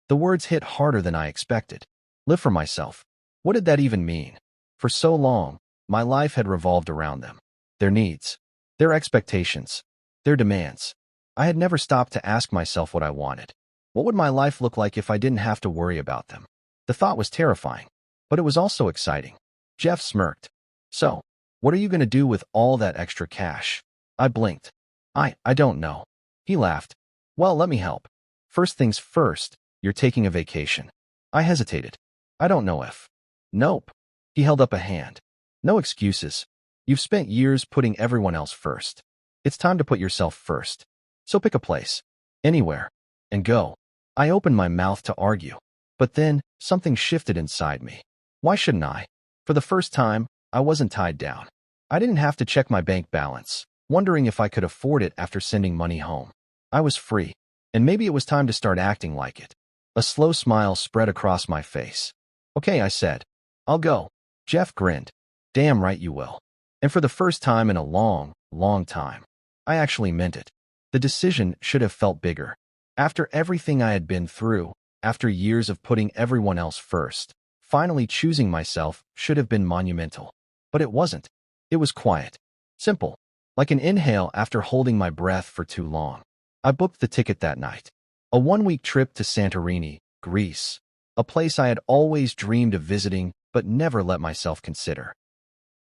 A: The words hit harder than I expected. Live for myself. What did that even mean? For so long, my life had revolved around them. Their needs, their expectations, their demands. I had never stopped to ask myself what I wanted. What would my life look like if I didn't have to worry about them? The thought was terrifying, but it was also exciting. Jeff smirked. So, what are you going to do with all that extra cash? I blinked. I don't know. He laughed. Well, let me help. First things first, you're taking a vacation. I hesitated. I don't know if. Nope. He held up a hand. No excuses. You've spent years putting everyone else first. It's time to put yourself first. So pick a place. Anywhere. And go. I opened my mouth to argue. But then, something shifted inside me. Why shouldn't I? For the first time, I wasn't tied down. I didn't have to check my bank balance, wondering if I could afford it after sending money home. I was free. And maybe it was time to start acting like it. A slow smile spread across my face. Okay, I said. I'll go. Jeff grinned. Damn right you will. And for the first time in a long, long time, I actually meant it. The decision should have felt bigger. After everything I had been through, after years of putting everyone else first, finally choosing myself should have been monumental. But it wasn't. It was quiet. Simple. Like an inhale after holding my breath for too long. I booked the ticket that night. A one-week trip to Santorini, Greece. A place I had always dreamed of visiting but never let myself consider.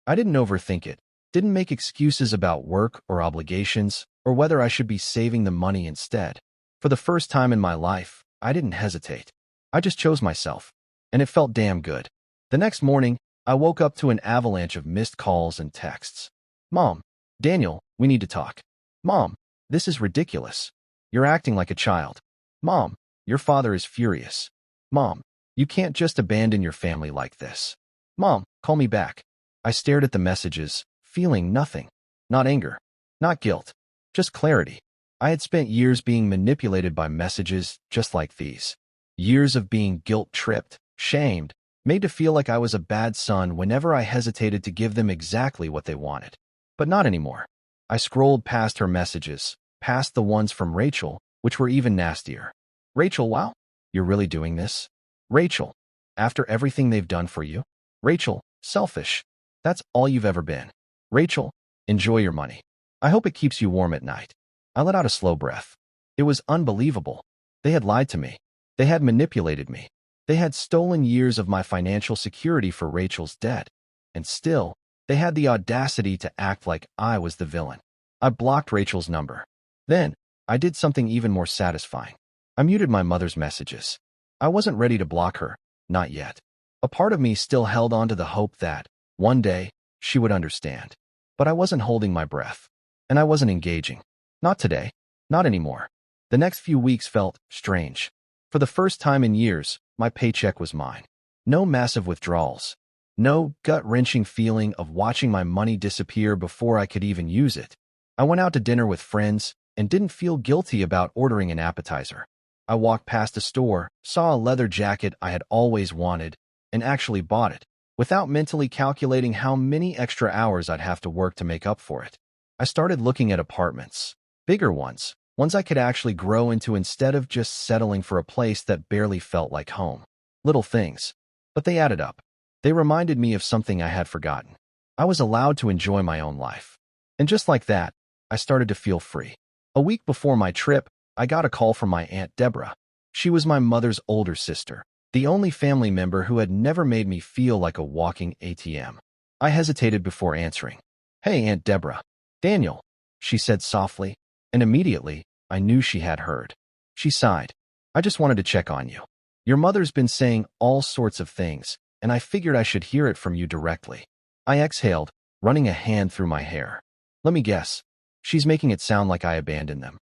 A: I didn't overthink it, didn't make excuses about work or obligations, or whether I should be saving the money instead. For the first time in my life, I didn't hesitate. I just chose myself, and it felt damn good. The next morning, I woke up to an avalanche of missed calls and texts. Mom, Daniel, we need to talk. Mom, this is ridiculous. You're acting like a child. Mom, your father is furious. Mom, you can't just abandon your family like this. Mom, call me back. I stared at the messages, feeling nothing. Not anger, not guilt, just clarity. I had spent years being manipulated by messages just like these. Years of being guilt-tripped, shamed, made to feel like I was a bad son whenever I hesitated to give them exactly what they wanted. But not anymore. I scrolled past her messages, past the ones from Rachel, which were even nastier. Rachel, wow, you're really doing this? Rachel, after everything they've done for you? Rachel, selfish. That's all you've ever been. Rachel, enjoy your money. I hope it keeps you warm at night. I let out a slow breath. It was unbelievable. They had lied to me. They had manipulated me. They had stolen years of my financial security for Rachel's debt. And still, they had the audacity to act like I was the villain. I blocked Rachel's number. Then, I did something even more satisfying. I muted my mother's messages. I wasn't ready to block her, not yet. A part of me still held on to the hope that, one day, she would understand. But I wasn't holding my breath. And I wasn't engaging. Not today. Not anymore. The next few weeks felt strange. For the first time in years, my paycheck was mine. No massive withdrawals. No gut-wrenching feeling of watching my money disappear before I could even use it. I went out to dinner with friends and didn't feel guilty about ordering an appetizer. I walked past a store, saw a leather jacket I had always wanted, and actually bought it, without mentally calculating how many extra hours I'd have to work to make up for it. I started looking at apartments. Bigger ones I could actually grow into instead of just settling for a place that barely felt like home. Little things. But they added up. They reminded me of something I had forgotten. I was allowed to enjoy my own life. And just like that, I started to feel free. A week before my trip, I got a call from my Aunt Deborah. She was my mother's older sister, the only family member who had never made me feel like a walking ATM. I hesitated before answering. Hey, Aunt Deborah. Daniel, she said softly, and immediately, I knew she had heard. She sighed. I just wanted to check on you. Your mother's been saying all sorts of things, and I figured I should hear it from you directly. I exhaled, running a hand through my hair. Let me guess. She's making it sound like I abandoned them.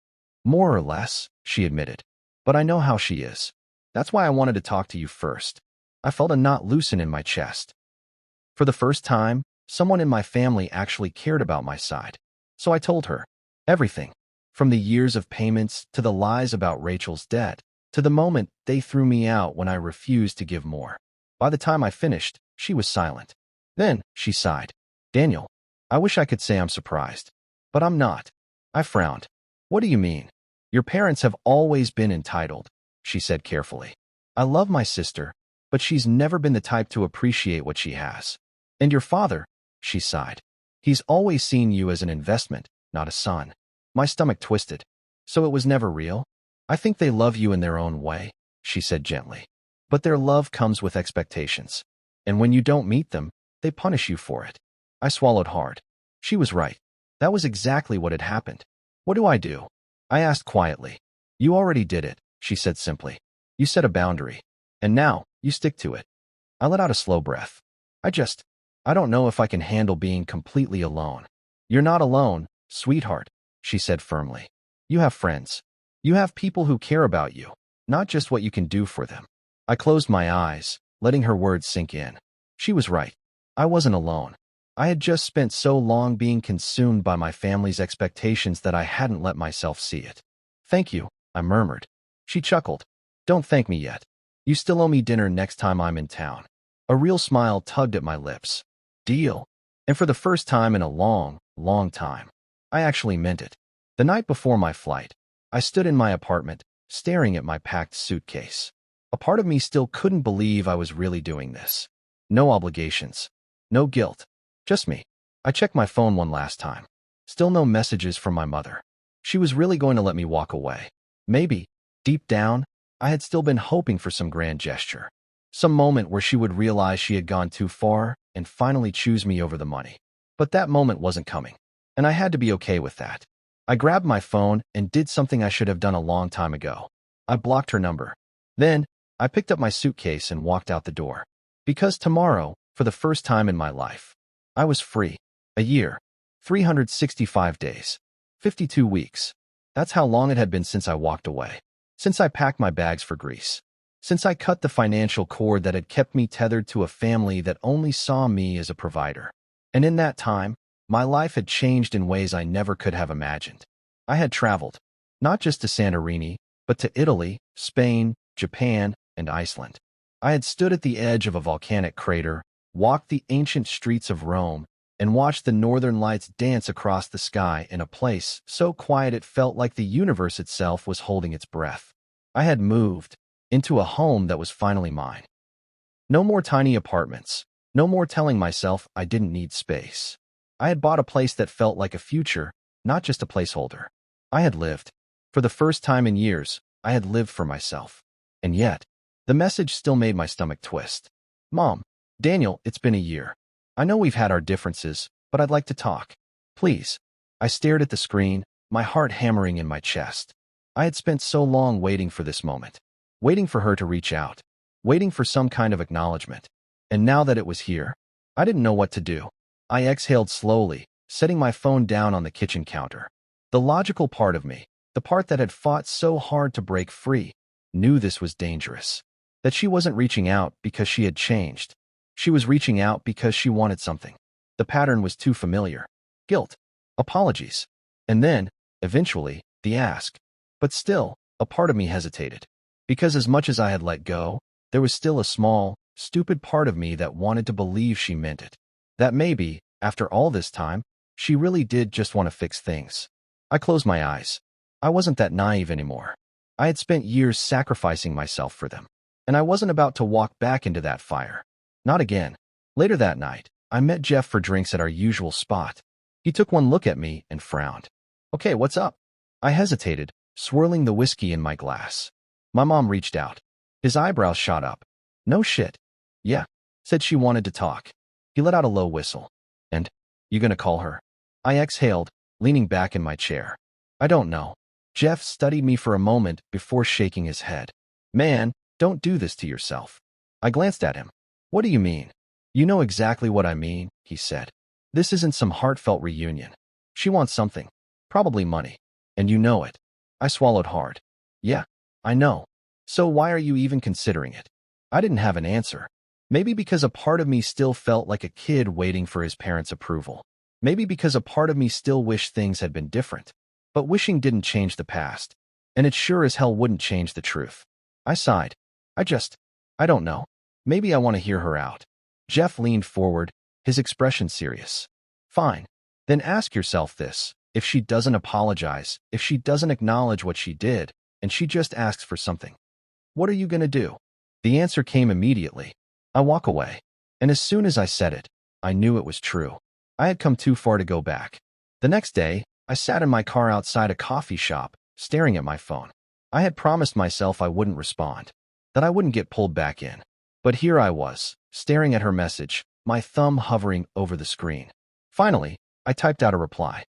A: More or less, she admitted. But I know how she is. That's why I wanted to talk to you first. I felt a knot loosen in my chest. For the first time, someone in my family actually cared about my side. So I told her everything, from the years of payments to the lies about Rachel's debt, to the moment they threw me out when I refused to give more. By the time I finished, she was silent. Then she sighed. Daniel, I wish I could say I'm surprised, but I'm not. I frowned. What do you mean? Your parents have always been entitled, she said carefully. I love my sister, but she's never been the type to appreciate what she has. And your father, she sighed. He's always seen you as an investment, not a son. My stomach twisted. So it was never real? I think they love you in their own way, she said gently. But their love comes with expectations. And when you don't meet them, they punish you for it. I swallowed hard. She was right. That was exactly what had happened. What do I do? I asked quietly. You already did it, she said simply. You set a boundary. And now, you stick to it. I let out a slow breath. I don't know if I can handle being completely alone. You're not alone, sweetheart, she said firmly. You have friends. You have people who care about you, not just what you can do for them. I closed my eyes, letting her words sink in. She was right. I wasn't alone. I had just spent so long being consumed by my family's expectations that I hadn't let myself see it. Thank you, I murmured. She chuckled. Don't thank me yet. You still owe me dinner next time I'm in town. A real smile tugged at my lips. Deal. And for the first time in a long, long time, I actually meant it. The night before my flight, I stood in my apartment, staring at my packed suitcase. A part of me still couldn't believe I was really doing this. No obligations. No guilt. Just me. I checked my phone one last time. Still no messages from my mother. She was really going to let me walk away. Maybe, deep down, I had still been hoping for some grand gesture. Some moment where she would realize she had gone too far and finally choose me over the money. But that moment wasn't coming, and I had to be okay with that. I grabbed my phone and did something I should have done a long time ago. I blocked her number. Then, I picked up my suitcase and walked out the door. Because tomorrow, for the first time in my life, I was free. A year. 365 days. 52 weeks. That's how long it had been since I walked away. Since I packed my bags for Greece. Since I cut the financial cord that had kept me tethered to a family that only saw me as a provider. And in that time, my life had changed in ways I never could have imagined. I had traveled, not just to Santorini, but to Italy, Spain, Japan, and Iceland. I had stood at the edge of a volcanic crater, walked the ancient streets of Rome, and watched the northern lights dance across the sky in a place so quiet it felt like the universe itself was holding its breath. I had moved into a home that was finally mine. No more tiny apartments. No more telling myself I didn't need space. I had bought a place that felt like a future, not just a placeholder. I had lived. For the first time in years, I had lived for myself. And yet, the message still made my stomach twist. Mom, Daniel, it's been a year. I know we've had our differences, but I'd like to talk. Please. I stared at the screen, my heart hammering in my chest. I had spent so long waiting for this moment. Waiting for her to reach out. Waiting for some kind of acknowledgement. And now that it was here, I didn't know what to do. I exhaled slowly, setting my phone down on the kitchen counter. The logical part of me, the part that had fought so hard to break free, knew this was dangerous. That she wasn't reaching out because she had changed. She was reaching out because she wanted something. The pattern was too familiar. Guilt. Apologies. And then, eventually, the ask. But still, a part of me hesitated. Because as much as I had let go, there was still a small, stupid part of me that wanted to believe she meant it. That maybe, after all this time, she really did just want to fix things. I closed my eyes. I wasn't that naive anymore. I had spent years sacrificing myself for them. And I wasn't about to walk back into that fire. Not again. Later that night, I met Jeff for drinks at our usual spot. He took one look at me and frowned. Okay, what's up? I hesitated, swirling the whiskey in my glass. My mom reached out. His eyebrows shot up. No shit. Yeah, said she wanted to talk. He let out a low whistle. And, you gonna call her? I exhaled, leaning back in my chair. I don't know. Jeff studied me for a moment before shaking his head. Man, don't do this to yourself. I glanced at him. What do you mean? You know exactly what I mean, he said. This isn't some heartfelt reunion. She wants something. Probably money. And you know it. I swallowed hard. Yeah, I know. So why are you even considering it? I didn't have an answer. Maybe because a part of me still felt like a kid waiting for his parents' approval. Maybe because a part of me still wished things had been different. But wishing didn't change the past. And it sure as hell wouldn't change the truth. I sighed. I don't know. Maybe I want to hear her out. Jeff leaned forward, his expression serious. Fine. Then ask yourself this. If she doesn't apologize, if she doesn't acknowledge what she did, and she just asks for something, what are you going to do? The answer came immediately. I walk away. And as soon as I said it, I knew it was true. I had come too far to go back. The next day, I sat in my car outside a coffee shop, staring at my phone. I had promised myself I wouldn't respond, that I wouldn't get pulled back in. But here I was, staring at her message, my thumb hovering over the screen. Finally, I typed out a reply.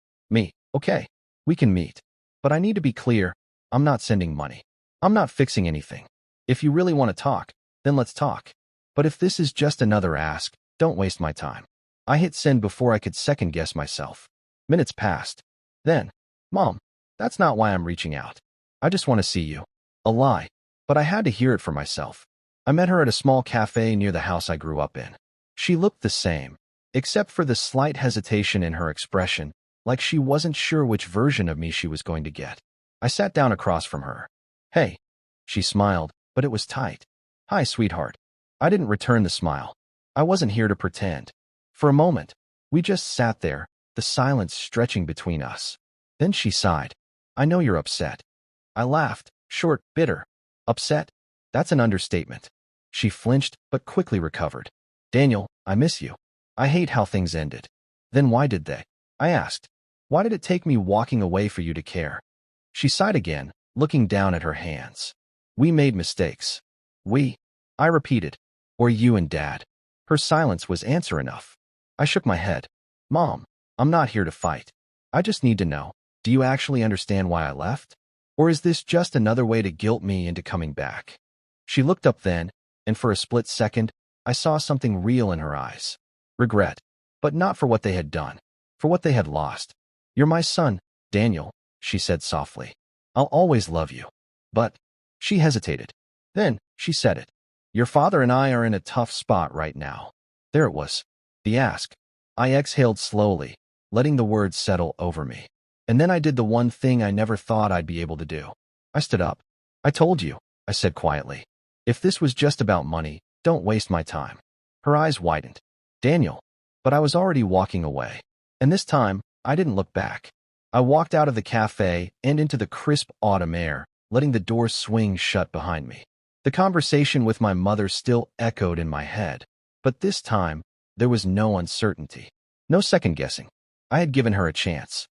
A: Okay, we can meet. But I need to be clear, I'm not sending money. I'm not fixing anything. If you really want to talk, then let's talk. But if this is just another ask, don't waste my time. I hit send before I could second-guess myself. Minutes passed. Then, Mom, that's not why I'm reaching out. I just want to see you. A lie. But I had to hear it for myself. I met her at a small cafe near the house I grew up in. She looked the same, except for the slight hesitation in her expression, like she wasn't sure which version of me she was going to get. I sat down across from her. Hey. She smiled, but it was tight. Hi, sweetheart. I didn't return the smile. I wasn't here to pretend. For a moment, we just sat there, the silence stretching between us. Then she sighed. I know you're upset. I laughed, short, bitter. Upset? That's an understatement. She flinched, but quickly recovered. Daniel, I miss you. I hate how things ended. Then why did they? I asked. Why did it take me walking away for you to care? She sighed again, looking down at her hands. We made mistakes. We? I repeated. Or you and Dad. Her silence was answer enough. I shook my head. Mom, I'm not here to fight. I just need to know, do you actually understand why I left? Or is this just another way to guilt me into coming back? She looked up then, and for a split second, I saw something real in her eyes. Regret. But not for what they had done. For what they had lost. You're my son, Daniel, she said softly. I'll always love you. But, she hesitated. Then, she said it. Your father and I are in a tough spot right now. There it was. The ask. I exhaled slowly, letting the words settle over me. And then I did the one thing I never thought I'd be able to do. I stood up. I told you, I said quietly. If this was just about money, don't waste my time. Her eyes widened. Daniel. But I was already walking away. And this time, I didn't look back. I walked out of the cafe and into the crisp autumn air, letting the door swing shut behind me. The conversation with my mother still echoed in my head, but this time, there was no uncertainty, no second-guessing. I had given her a chance.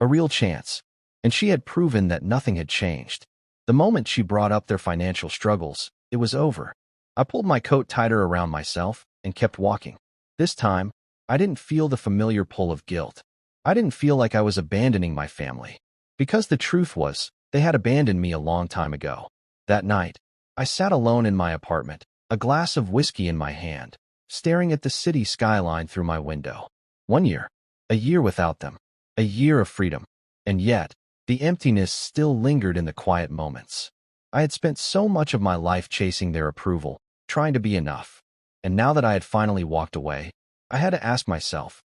A: A real chance. And she had proven that nothing had changed. The moment she brought up their financial struggles, it was over. I pulled my coat tighter around myself and kept walking. This time, I didn't feel the familiar pull of guilt. I didn't feel like I was abandoning my family. Because the truth was, they had abandoned me a long time ago. That night, I sat alone in my apartment, a glass of whiskey in my hand, staring at the city skyline through my window. 1 year. A year without them. A year of freedom. And yet, the emptiness still lingered in the quiet moments. I had spent so much of my life chasing their approval, trying to be enough. And now that I had finally walked away, I had to ask myself,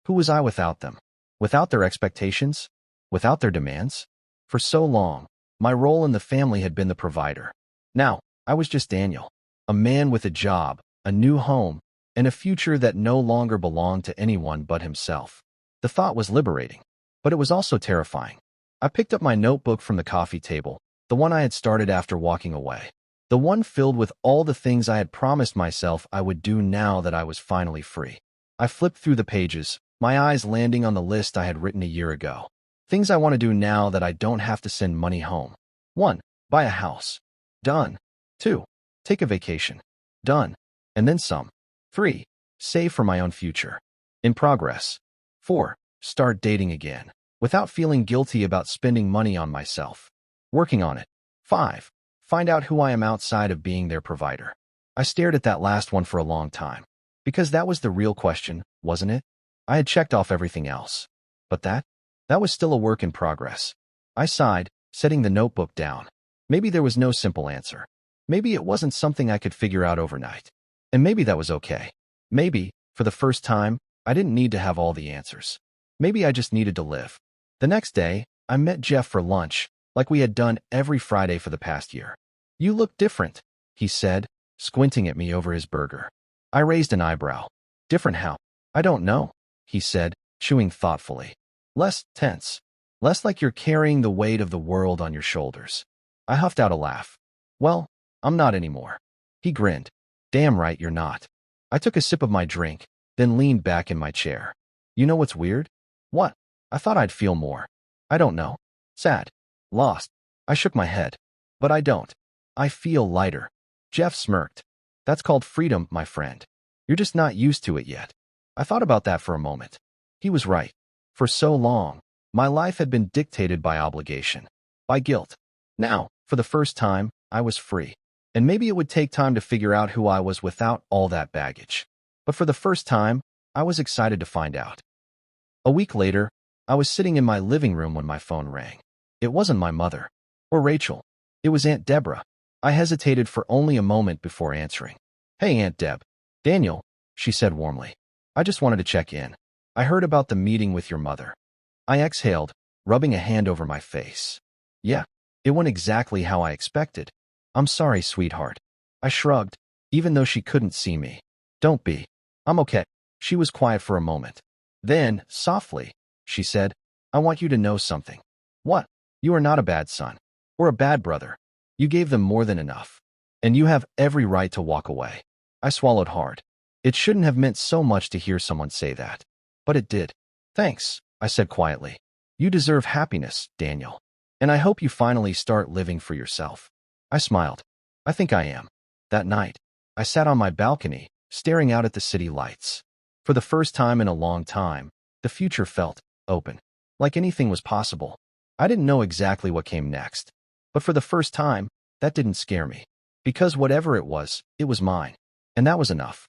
A: who was I without them? Without their expectations? Without their demands? For so long, my role in the family had been the provider. Now, I was just Daniel, a man with a job, a new home, and a future that no longer belonged to anyone but himself. The thought was liberating, but it was also terrifying. I picked up my notebook from the coffee table, the one I had started after walking away. The one filled with all the things I had promised myself I would do now that I was finally free. I flipped through the pages, my eyes landing on the list I had written a year ago. Things I want to do now that I don't have to send money home. 1. Buy a house. Done. 2. Take a vacation. Done. And then some. 3. Save for my own future. In progress. 4. Start dating again, without feeling guilty about spending money on myself. Working on it. 5. Find out who I am outside of being their provider. I stared at that last one for a long time. Because that was the real question, wasn't it? I had checked off everything else. But that was still a work in progress. I sighed, setting the notebook down. Maybe there was no simple answer. Maybe it wasn't something I could figure out overnight. And maybe that was okay. Maybe, for the first time, I didn't need to have all the answers. Maybe I just needed to live. The next day, I met Jeff for lunch, like we had done every Friday for the past year. "You look different," he said, squinting at me over his burger. I raised an eyebrow. "Different how?" "I don't know," he said, chewing thoughtfully. "Less tense. Less like you're carrying the weight of the world on your shoulders." I huffed out a laugh. "Well, I'm not anymore." He grinned. "Damn right you're not." I took a sip of my drink, then leaned back in my chair. "You know what's weird?" "What?" "I thought I'd feel more. I don't know. Sad. Lost." I shook my head. "But I don't. I feel lighter." Jeff smirked. "That's called freedom, my friend. You're just not used to it yet." I thought about that for a moment. He was right. For so long, my life had been dictated by obligation, by guilt. Now, for the first time, I was free. And maybe it would take time to figure out who I was without all that baggage. But for the first time, I was excited to find out. A week later, I was sitting in my living room when my phone rang. It wasn't my mother. Or Rachel. It was Aunt Deborah. I hesitated for only a moment before answering. "Hey, Aunt Deb." "Daniel," she said warmly. "I just wanted to check in. I heard about the meeting with your mother." I exhaled, rubbing a hand over my face. "Yeah, it went exactly how I expected." "I'm sorry, sweetheart." I shrugged, even though she couldn't see me. "Don't be. I'm okay." She was quiet for a moment. Then, softly, she said, "I want you to know something." "What?" "You are not a bad son. Or a bad brother. You gave them more than enough. And you have every right to walk away." I swallowed hard. It shouldn't have meant so much to hear someone say that. But it did. "Thanks," I said quietly. "You deserve happiness, Daniel. And I hope you finally start living for yourself." I smiled. "I think I am." That night, I sat on my balcony, staring out at the city lights. For the first time in a long time, the future felt open. Like anything was possible. I didn't know exactly what came next. But for the first time, that didn't scare me. Because whatever it was mine. And that was enough.